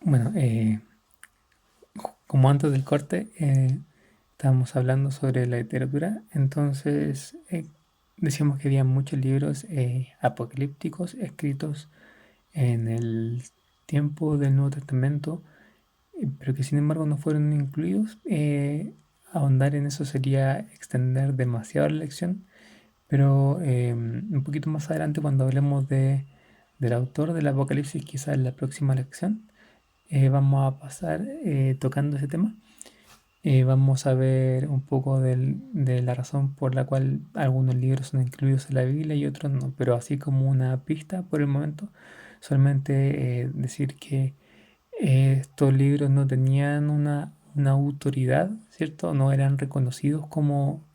Bueno, como antes del corte, estábamos hablando sobre la literatura, entonces decíamos que había muchos libros apocalípticos escritos en el tiempo del Nuevo Testamento, pero que sin embargo no fueron incluidos. Ahondar en eso sería extender demasiado la lección, pero un poquito más adelante, cuando hablemos del autor del Apocalipsis, quizás en la próxima lección, vamos a pasar tocando ese tema. Vamos a ver un poco de la razón por la cual algunos libros son incluidos en la Biblia y otros no, pero así como una pista por el momento, solamente decir que estos libros no tenían una autoridad, ¿cierto? No eran reconocidos como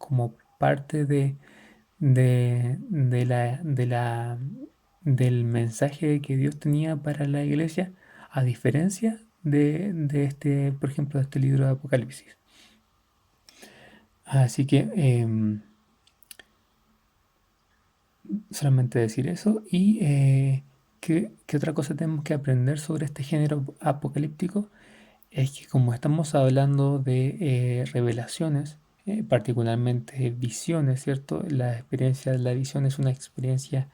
parte del mensaje que Dios tenía para la iglesia, a diferencia por ejemplo, de este libro de Apocalipsis. Así que solamente decir eso. Y ¿qué otra cosa tenemos que aprender sobre este género apocalíptico? Es que como estamos hablando de revelaciones, particularmente visiones, ¿cierto? La experiencia de la visión es una experiencia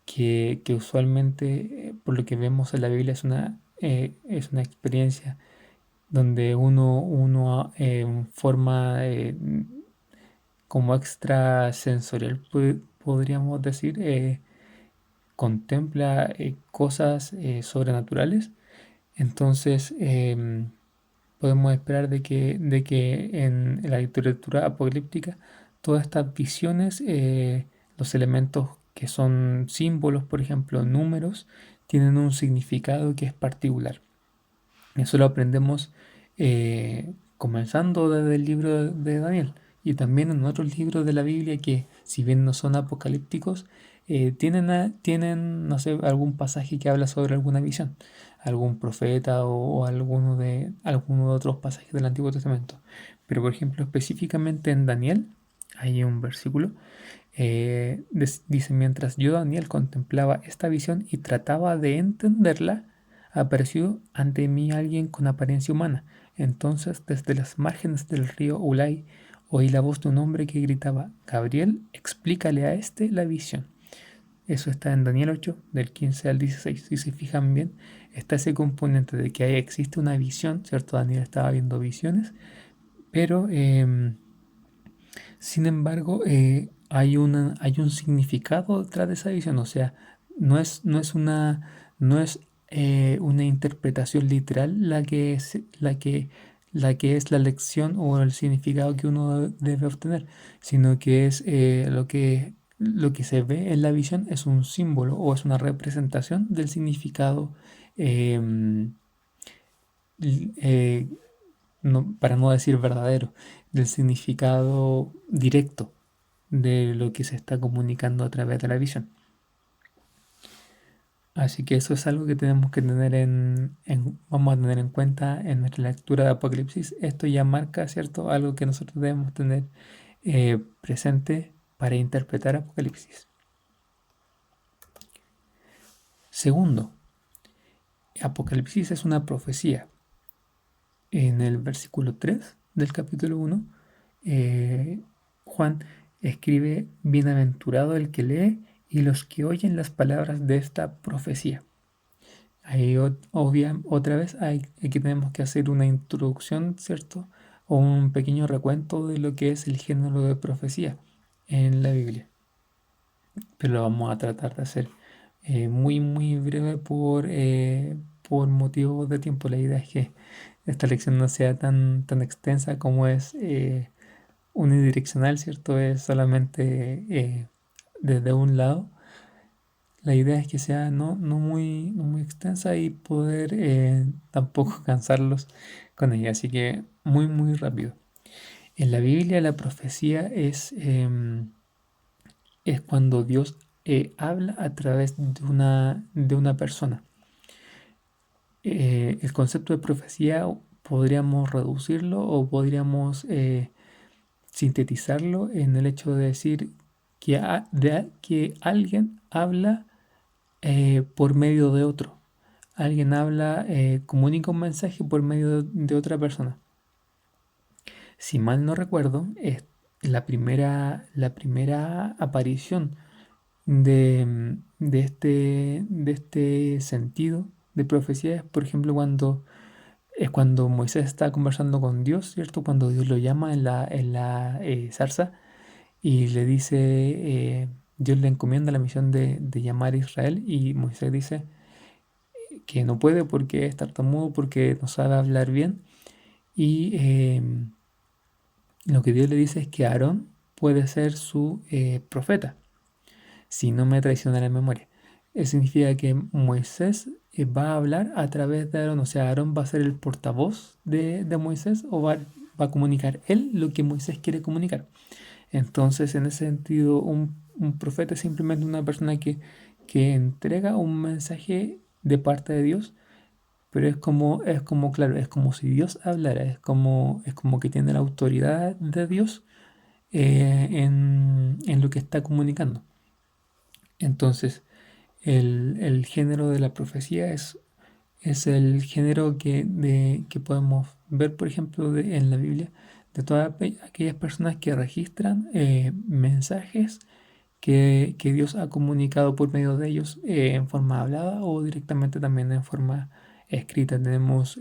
que usualmente, por lo que vemos en la Biblia, es una experiencia donde uno forma como extrasensorial, podríamos decir, contempla cosas sobrenaturales. Entonces, podemos esperar de que en la literatura apocalíptica todas estas visiones, los elementos que son símbolos, por ejemplo, números, tienen un significado que es particular. Eso lo aprendemos comenzando desde el libro de Daniel y también en otros libros de la Biblia que, si bien no son apocalípticos, tienen, no sé, algún pasaje que habla sobre alguna visión, algún profeta o alguno de otros pasajes del Antiguo Testamento. Pero, por ejemplo, específicamente en Daniel, hay un versículo, dice: mientras yo, Daniel, contemplaba esta visión y trataba de entenderla, apareció ante mí alguien con apariencia humana. Entonces, desde las márgenes del río Ulai, oí la voz de un hombre que gritaba: Gabriel, explícale a este la visión. Eso está en Daniel 8, del 15 al 16. Si se fijan bien, está ese componente de que ahí existe una visión, ¿cierto? Daniel estaba viendo visiones, pero sin embargo, hay un significado detrás de esa visión. O sea, no es una interpretación literal la que es la lección o el significado que uno debe obtener, sino que es lo que se ve en la visión es un símbolo o es una representación del significado, em, eh, para no decir verdadero, del significado directo de lo que se está comunicando a través de la visión. Así que eso es algo que tenemos que tener vamos a tener en cuenta en nuestra lectura de Apocalipsis. Esto ya marca, ¿cierto? Algo que nosotros debemos tener presente para interpretar Apocalipsis. Segundo, Apocalipsis es una profecía. En el versículo 3 del capítulo 1, Juan escribe: bienaventurado el que lee y los que oyen las palabras de esta profecía. Ahí otra vez aquí tenemos que hacer una introducción, ¿cierto? O un pequeño recuento de lo que es el género de profecía en la Biblia. Pero lo vamos a tratar de hacer muy, muy breve por motivos de tiempo. La idea es que esta lección no sea tan extensa como es unidireccional, ¿cierto? Es solamente desde un lado. La idea es que sea no muy extensa y poder tampoco cansarlos con ella. Así que muy, muy rápido. En la Biblia la profecía es cuando Dios habla a través de una persona. El concepto de profecía podríamos reducirlo o podríamos sintetizarlo en el hecho de decir que alguien habla por medio de otro. alguien habla, comunica un mensaje por medio de otra persona. Si mal no recuerdo, es la primera aparición de este sentido de profecía es, por ejemplo, cuando Moisés está conversando con Dios, ¿cierto? Cuando Dios lo llama en la zarza y le dice, Dios le encomienda la misión de llamar a Israel y Moisés dice que no puede porque es tartamudo, porque no sabe hablar bien y lo que Dios le dice es que Aarón puede ser su profeta, si no me traiciona la memoria. Eso significa que Moisés va a hablar a través de Aarón, o sea, Aarón va a ser el portavoz de Moisés o va a comunicar él lo que Moisés quiere comunicar. Entonces, en ese sentido, un profeta es simplemente una persona que entrega un mensaje de parte de Dios, pero es como, claro, es como si Dios hablara, es como que tiene la autoridad de Dios en lo que está comunicando. Entonces, el género de la profecía es el género que podemos ver, por ejemplo, en la Biblia, de todas aquellas personas que registran mensajes que Dios ha comunicado por medio de ellos en forma hablada o directamente también en forma escrita. Tenemos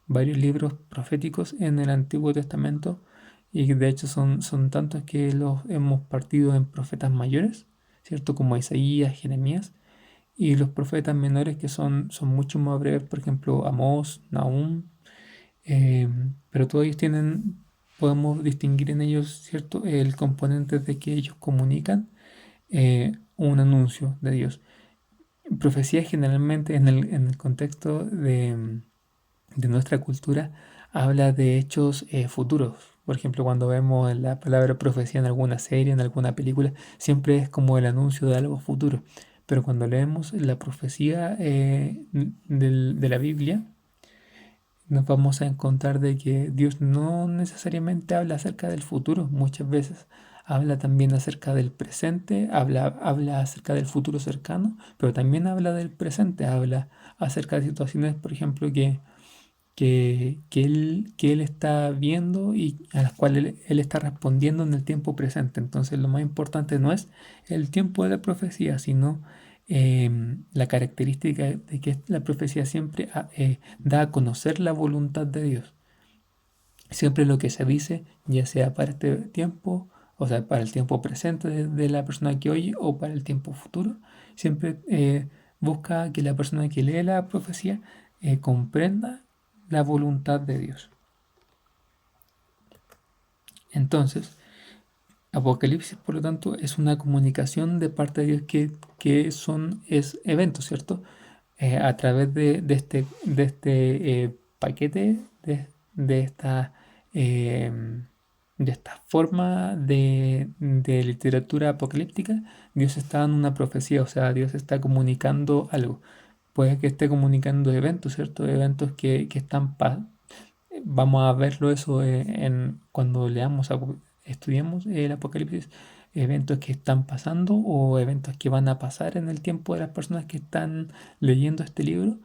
varios libros proféticos en el Antiguo Testamento y de hecho son tantos que los hemos partido en profetas mayores, ¿cierto? Como Isaías, Jeremías, y los profetas menores que son mucho más breves, por ejemplo, Amós, Nahum, eh, pero todos ellos podemos distinguir en ellos, ¿cierto? El componente de que ellos comunican un anuncio de Dios. Profecía generalmente en el contexto de nuestra cultura habla de hechos futuros. Por ejemplo, cuando vemos la palabra profecía en alguna serie, en alguna película, siempre es como el anuncio de algo futuro. Pero cuando leemos la profecía de la Biblia, nos vamos a encontrar de que Dios no necesariamente habla acerca del futuro, muchas veces habla también acerca del presente, habla acerca del futuro cercano, pero también habla del presente, habla acerca de situaciones, por ejemplo, que él está viendo y a las cuales él está respondiendo en el tiempo presente. Entonces lo más importante no es el tiempo de la profecía, sino la característica de que la profecía siempre da a conocer la voluntad de Dios. Siempre lo que se dice, ya sea para este tiempo, o sea, para el tiempo presente de la persona que oye o para el tiempo futuro, siempre busca que la persona que lee la profecía comprenda la voluntad de Dios. Entonces, Apocalipsis, por lo tanto, es una comunicación de parte de Dios es eventos, ¿cierto? A través de este paquete, de esta, eh, de esta forma de literatura apocalíptica, Dios está dando una profecía, o sea, Dios está comunicando algo. Puede que esté comunicando eventos, ¿cierto? Eventos que están vamos a verlo eso cuando estudiemos el Apocalipsis, eventos que están pasando o eventos que van a pasar en el tiempo de las personas que están leyendo este libro.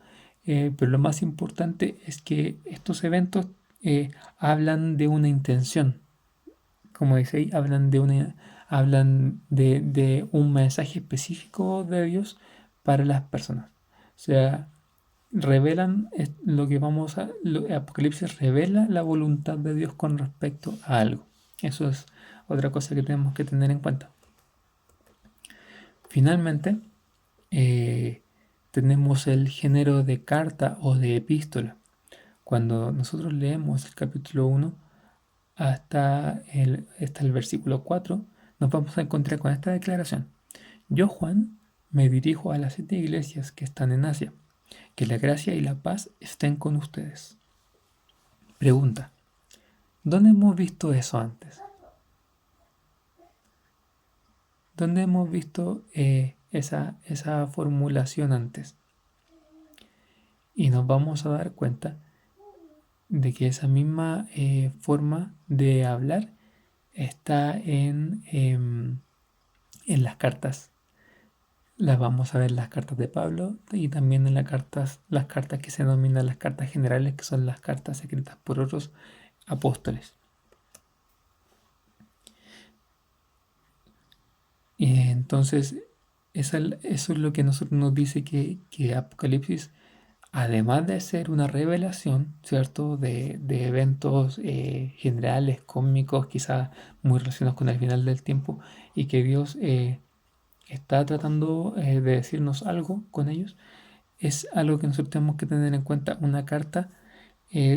Pero lo más importante es que estos eventos hablan de una intención, como dice ahí, hablan de un mensaje específico de Dios para las personas. O sea, lo que Apocalipsis revela la voluntad de Dios con respecto a algo. Eso es otra cosa que tenemos que tener en cuenta. Finalmente, tenemos el género de carta o de epístola. Cuando nosotros leemos el capítulo 1 hasta el versículo 4, nos vamos a encontrar con esta declaración. Yo, Juan, me dirijo a las 7 iglesias que están en Asia. Que la gracia y la paz estén con ustedes. Pregunta, ¿dónde hemos visto eso antes? ¿Dónde hemos visto esa formulación antes? Y nos vamos a dar cuenta de que esa misma forma de hablar está en las cartas las vamos a ver en las cartas de Pablo y también en las cartas que se denominan las cartas generales, que son las cartas escritas por otros apóstoles. Y entonces, eso es lo que nosotros nos dice que Apocalipsis, además de ser una revelación, ¿cierto? De eventos generales, cósmicos, quizás muy relacionados con el final del tiempo, y que Dios está tratando de decirnos algo con ellos, es algo que nosotros tenemos que tener en cuenta. Una carta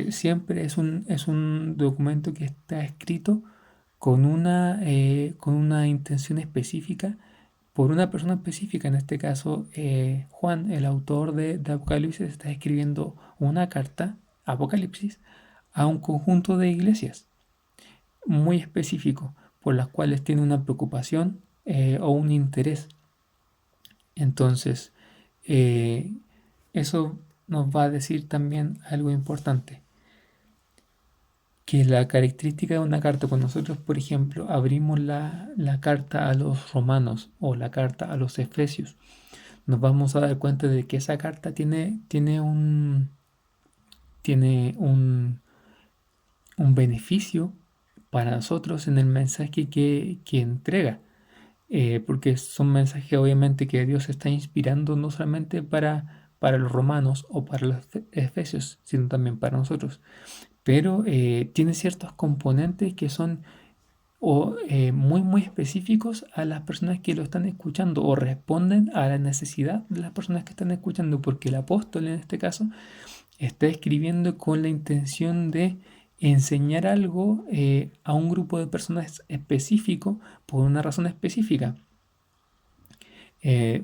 siempre es un documento que está escrito con una intención específica por una persona específica. En este caso, Juan, el autor de Apocalipsis, está escribiendo una carta, Apocalipsis, a un conjunto de iglesias muy específico, por las cuales tiene una preocupación o un interés. Entonces, eh, eso nos va a decir también algo importante, que la característica de una carta, cuando nosotros, por ejemplo, abrimos la carta a los romanos o la carta a los efesios, nos vamos a dar cuenta de que esa carta tiene un beneficio para nosotros en el mensaje que entrega. Porque son mensajes obviamente que Dios está inspirando no solamente para los romanos o para los efesios, sino también para nosotros. Pero tiene ciertos componentes que son muy específicos a las personas que lo están escuchando o responden a la necesidad de las personas que están escuchando, porque el apóstol en este caso está escribiendo con la intención de enseñar algo a un grupo de personas específico por una razón específica.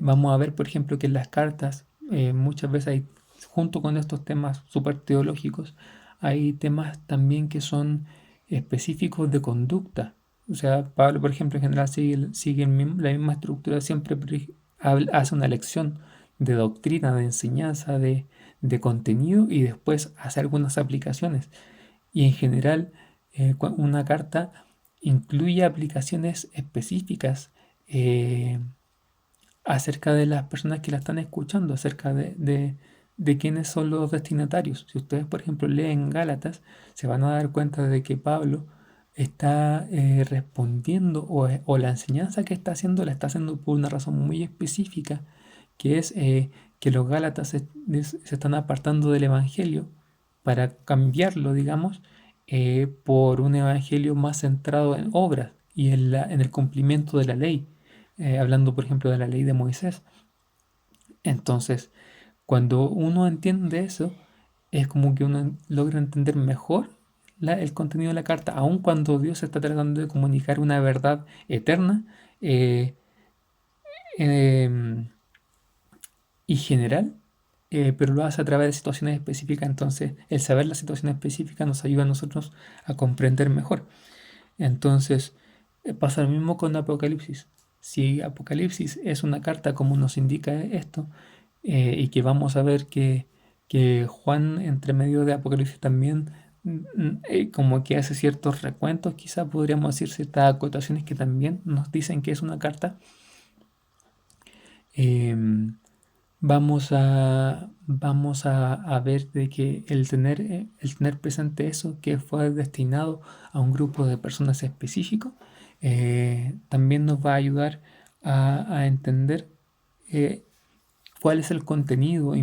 Vamos a ver, por ejemplo, que en las cartas muchas veces hay, junto con estos temas súper teológicos, hay temas también que son específicos de conducta. O sea, Pablo, por ejemplo, en general sigue la misma estructura, siempre hace una lección de doctrina, de enseñanza, de contenido y después hace algunas aplicaciones. Y en general, una carta incluye aplicaciones específicas acerca de las personas que la están escuchando, acerca de quiénes son los destinatarios. Si ustedes, por ejemplo, leen Gálatas, se van a dar cuenta de que Pablo está respondiendo o la enseñanza que está haciendo la está haciendo por una razón muy específica, que es que los Gálatas se están apartando del Evangelio para cambiarlo, digamos, por un Evangelio más centrado en obras y en el cumplimiento de la ley, hablando por ejemplo de la ley de Moisés. Entonces, cuando uno entiende eso, es como que uno logra entender mejor el contenido de la carta, aun cuando Dios está tratando de comunicar una verdad eterna eh, em, y general, pero lo hace a través de situaciones específicas. Entonces, el saber la situación específica nos ayuda a nosotros a comprender mejor. Entonces, pasa lo mismo con Apocalipsis. Si Apocalipsis es una carta como nos indica esto, y que vamos a ver que Juan, entre medio de Apocalipsis también, como que hace ciertos recuentos, quizá podríamos decir ciertas acotaciones que también nos dicen que es una carta. em, vamos a ver de que el tener presente eso, que fue destinado a un grupo de personas específico, también nos va a ayudar a entender eh, cuál es el contenido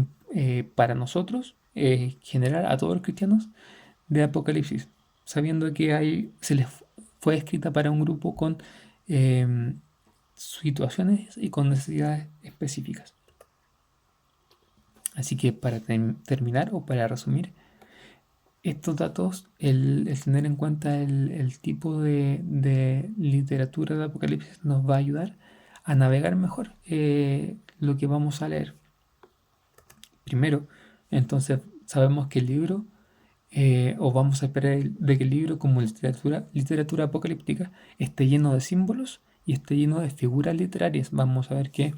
para nosotros, general a todos los cristianos, de Apocalipsis, sabiendo que se les fue escrita para un grupo con situaciones y con necesidades específicas. Así que para terminar o para resumir, estos datos, el tener en cuenta el tipo de literatura de Apocalipsis nos va a ayudar a navegar mejor lo que vamos a leer. Primero, entonces sabemos que el libro, o vamos a esperar de que el libro como literatura apocalíptica esté lleno de símbolos y esté lleno de figuras literarias. Vamos a ver que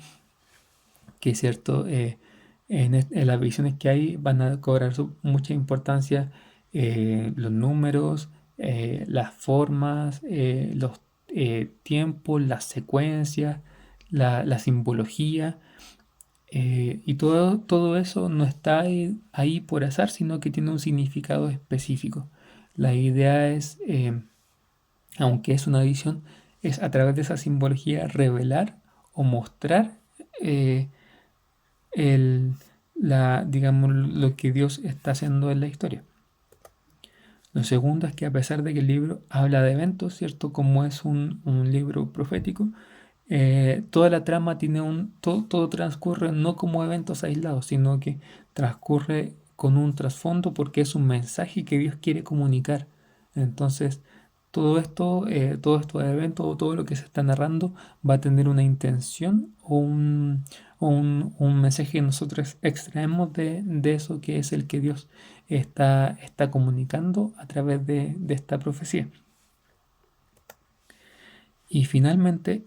es cierto, en las visiones que hay van a cobrar mucha importancia los números, las formas, los tiempos, las secuencias, la simbología, y todo eso no está ahí por azar, sino que tiene un significado específico. La idea es, aunque es una visión, es a través de esa simbología revelar o mostrar eh, digamos, lo que Dios está haciendo en la historia. Lo segundo es que a pesar de que el libro habla de eventos, ¿cierto? Como es un libro profético, toda la trama tiene todo transcurre no como eventos aislados, sino que transcurre con un trasfondo porque es un mensaje que Dios quiere comunicar. Entonces, todos estos eventos o todo lo que se está narrando va a tener una intención o un mensaje que nosotros extraemos de eso que es el que Dios está comunicando a través de esta profecía. Y finalmente,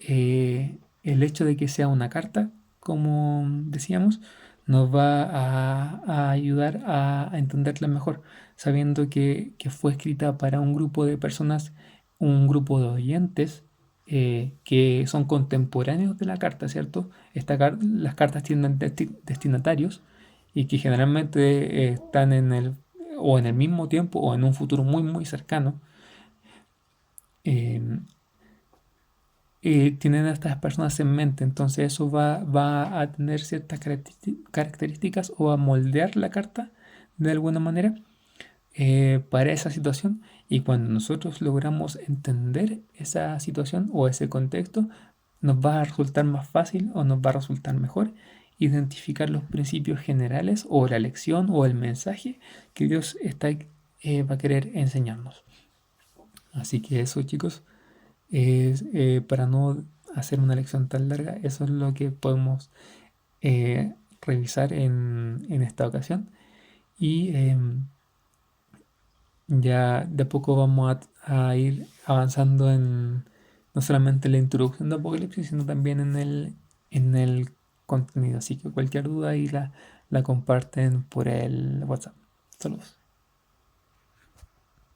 el hecho de que sea una carta, como decíamos, nos va a ayudar a entenderla mejor, sabiendo que fue escrita para un grupo de personas, un grupo de oyentes que son contemporáneos de la carta, ¿cierto? Las cartas tienen destinatarios y que generalmente están o en el mismo tiempo o en un futuro muy, muy cercano. em, Tienen a estas personas en mente, entonces eso va a tener ciertas características o a moldear la carta de alguna manera para esa situación, y cuando nosotros logramos entender esa situación o ese contexto, nos va a resultar más fácil o nos va a resultar mejor identificar los principios generales o la lección o el mensaje que Dios va a querer enseñarnos. Así que eso, chicos, para no hacer una lección tan larga, eso es lo que podemos revisar en esta ocasión. Y ya de a poco vamos a ir avanzando en no solamente la introducción de Apocalipsis, sino también en el contenido. Así que cualquier duda ahí la comparten por el WhatsApp. Saludos.